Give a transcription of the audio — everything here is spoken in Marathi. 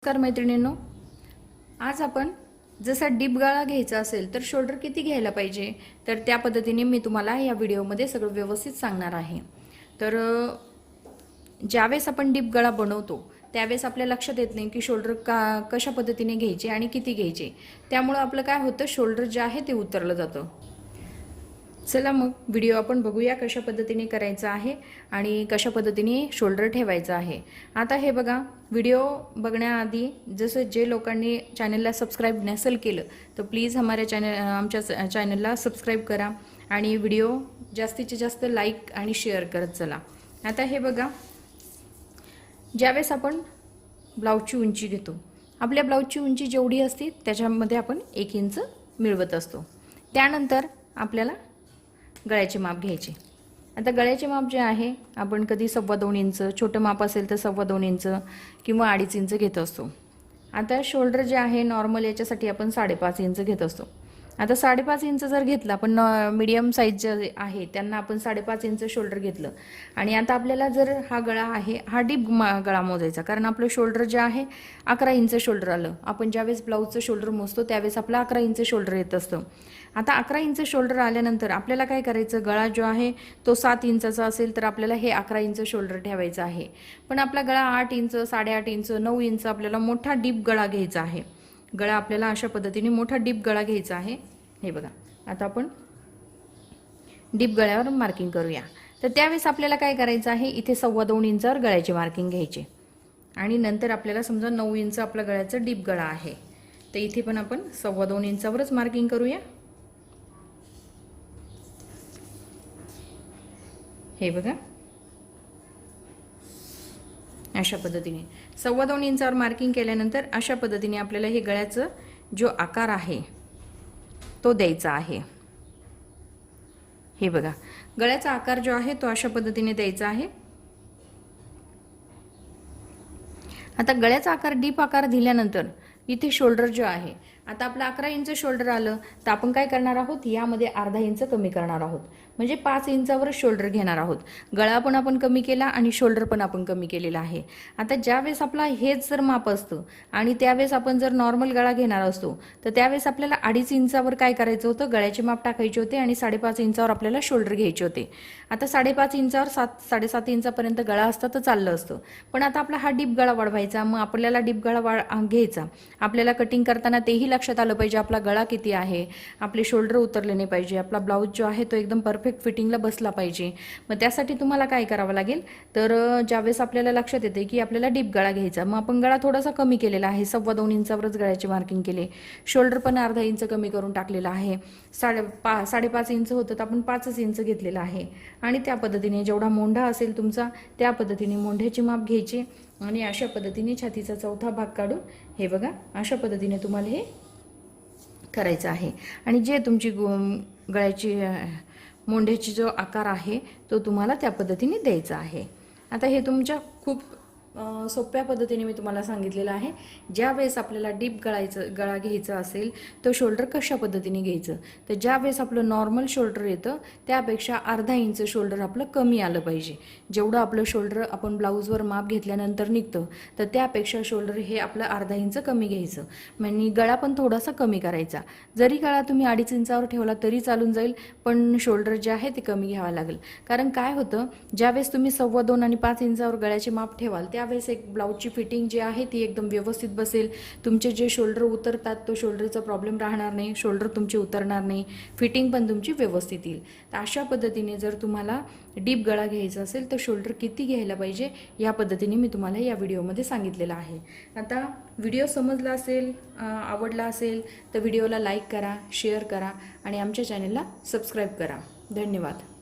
नमस्कार मैत्रिणींनो, आज आपण जसा डीप गळा घ्यायचा असेल तर शोल्डर किती घ्यायला पाहिजे तर त्या पद्धतीने मी तुम्हाला या व्हिडिओमध्ये सगळं व्यवस्थित सांगणार आहे। तर ज्यावेळेस आपण डीप गळा बनवतो त्यावेळेस आपल्या लक्षात येत नाही की शोल्डर कशा पद्धतीने घ्यायचे आणि किती घ्यायचे, त्यामुळे आपलं काय होतं, शोल्डर जे आहे ते उतरलं जातं। चला मग व्हिडिओ आपण बघूया कशा पद्धतीने करायचा आहे आणि कशा पद्धतीने शोल्डर ठेवायचा आहे। आता हे बघा, व्हिडिओ बघण्याआधी जसं जे लोकांनी चॅनलला सबस्क्राइब नसेल केलं तर प्लीज आमच्या चॅनलला सबस्क्राइब करा आणि व्हिडिओ जास्तीत जास्त लाईक आणि शेअर करत चला। आता हे बघा, ज्यावेळेस आपण ब्लाऊजची उंची घेतो, आपल्या ब्लाऊजची उंची जेवढी असते त्याच्यामध्ये आपण 1 इंच मिळवत असतो। त्यानंतर आपल्याला गळ्याचे माप घ्यायचे। आता गळ्याचे माप जे आहे आपण कधी 2.25 इंच, छोटं माप असेल तर 2.25 इंच किंवा 2.5 इंच घेत असतो। आता शोल्डर जे आहे नॉर्मल याच्यासाठी आपण 5.5 इंच घेत असतो। आता 5.5 इंच जर घेतला, पण मीडियम साईज जे आहे त्यांना आपण 5.5 इंच शोल्डर घेतलं आणि आता आपल्याला जर हा गळा आहे हा डीप गळा मोजायचा, कारण आपलं शोल्डर जे आहे 11 इंच शोल्डर आलं। आपण ज्यावेळेस ब्लाऊजचं शोल्डर मोजतो त्यावेळेस आपला 11 इंच शोल्डर येत असतं। आता 11 इंच शोल्डर आल्यानंतर आपल्याला काय करायचं, गळा जो आहे तो 7 इंचाचा असेल तर आपल्याला हे 11 इंच शोल्डर ठेवायचं आहे। पण आपला गळा 8 इंच, 8.5 इंच, 9 इंच आपल्याला मोठा डीप गळा घ्यायचा आहे। गळा आपल्याला अशा पद्धतीने मोठा डीप गळा घ्यायचा आहे। हे बघा, आता आपण डीप गळ्यावर मार्किंग करूया। तर त्यावेळेस आपल्याला काय करायचं आहे, इथे 2.25 इंचावर गळ्याची मार्किंग घ्यायची आणि नंतर आपल्याला समजा 9 इंच आपला गळ्याचं डीप गळा आहे तर इथे पण आपण 2.25 इंचावरच मार्किंग करूया। हे बघा, अशा पद्धतीने 2.25 इंचावर मार्किंग केल्यानंतर अशा पद्धतीने आपल्याला हे गळ्याचं जो आकार आहे तो द्यायचा आहे। हे बघा, गळ्याचा आकार जो आहे तो अशा पद्धतीने द्यायचा आहे। आता गळ्याचा आकार डीप आकार दिल्यानंतर इथे शोल्डर जो आहे, आता आपला 11 इंच शोल्डर आलं तर आपण काय करणार आहोत, यामध्ये अर्धा इंच कमी करणार आहोत, म्हणजे 5 इंचावर शोल्डर घेणार आहोत। गळा पण आपण कमी केला आणि शोल्डर पण आपण कमी केलेला आहे। आता ज्यावेळेस आपला हेच जर माप असतं आणि त्यावेळेस आपण जर नॉर्मल गळा घेणार असतो तर त्यावेळेस आपल्याला 2.5 इंचावर काय करायचं होतं, गळ्याचे माप टाकायचे होते आणि 5.5 इंचावर आपल्याला शोल्डर घ्यायचे होते। आता 5.5 इंचावर 7.5 इंचापर्यंत गळा असता तर चाललं असतं, पण आता आपला हा डीप गळा वाढवायचा, मग आपल्याला डीप गळा घ्यायचा। आपल्याला कटिंग करताना तेही लक्षात आलं पाहिजे आपला गळा किती आहे, आपले शोल्डर उतरले नाही पाहिजे, आपला ब्लाऊज जो आहे तो एकदम परफेक्ट फिटिंगला बसला पाहिजे। मग त्यासाठी तुम्हाला काय करावं लागेल, तर ज्यावेळेस आपल्याला लक्षात येते की आपल्याला डीप गळा घ्यायचा, मग आपण गळा थोडासा कमी केलेला आहे, 2.25 इंचावरच गळ्याची मार्किंग केले। शोल्डर पण अर्धा इंच कमी करून टाकलेला आहे। 5.5 इंच होतं तर आपण 5 इंच घेतलेला आहे आणि त्या पद्धतीने जेवढा मोंढा असेल तुमचा त्या पद्धतीने मोंढ्याची माप घ्यायची आणि अशा पद्धतीने छातीचा चौथा भाग काढून हे बघा अशा पद्धतीने तुम्हाला हे करायचं आहे। आणि जे तुमची गळ्याची मोंढ्याची जो आकार आहे तो तुम्हाला त्या पद्धतीने द्यायचा आहे। आता हे तुमच्या खूप सोप्या पद्धतीने मी तुम्हाला सांगितलेलं आहे। ज्या वेळेस आपल्याला डीप गळा घ्यायचा असेल तो शोल्डर कशा पद्धतीने घ्यायचं, तर ज्या वेळेस आपलं नॉर्मल शोल्डर येतं त्यापेक्षा अर्धा इंच शोल्डर आपलं कमी आलं पाहिजे। जेवढं आपलं शोल्डर आपण ब्लाऊजवर माप घेतल्यानंतर निघतं तर त्यापेक्षा शोल्डर हे आपलं अर्धा इंच कमी घ्यायचं, म्हणजे गळा पण थोडासा कमी करायचा। जरी गळा तुम्ही 2.5 इंचावर ठेवला तरी चालून जाईल, पण शोल्डर जे आहे ते कमी घ्यावं लागेल। कारण काय होतं, ज्यावेळेस तुम्ही 2.25 आणि 5 इंचावर गळ्याचे माप ठेवाल त्यावेळेस एक ब्लाऊजची फिटिंग जी आहे ती एकदम व्यवस्थित बसेल। तुमचे जे शोल्डर उतरतात तो शोल्डरचा प्रॉब्लेम राहणार नाही, शोल्डर तुमचे उतरणार नाही, फिटिंग पण तुमची व्यवस्थित येईल। तर अशा पद्धतीने जर तुम्हाला डीप गळा घ्यायचा असेल तर शोल्डर किती घ्यायला पाहिजे या पद्धतीने मी तुम्हाला या व्हिडिओमध्ये सांगितलेलं आहे। आता व्हिडिओ समजला असेल, आवडला असेल तर व्हिडिओला लाईक करा, शेअर करा आणि आमच्या चॅनलला सबस्क्राईब करा। धन्यवाद।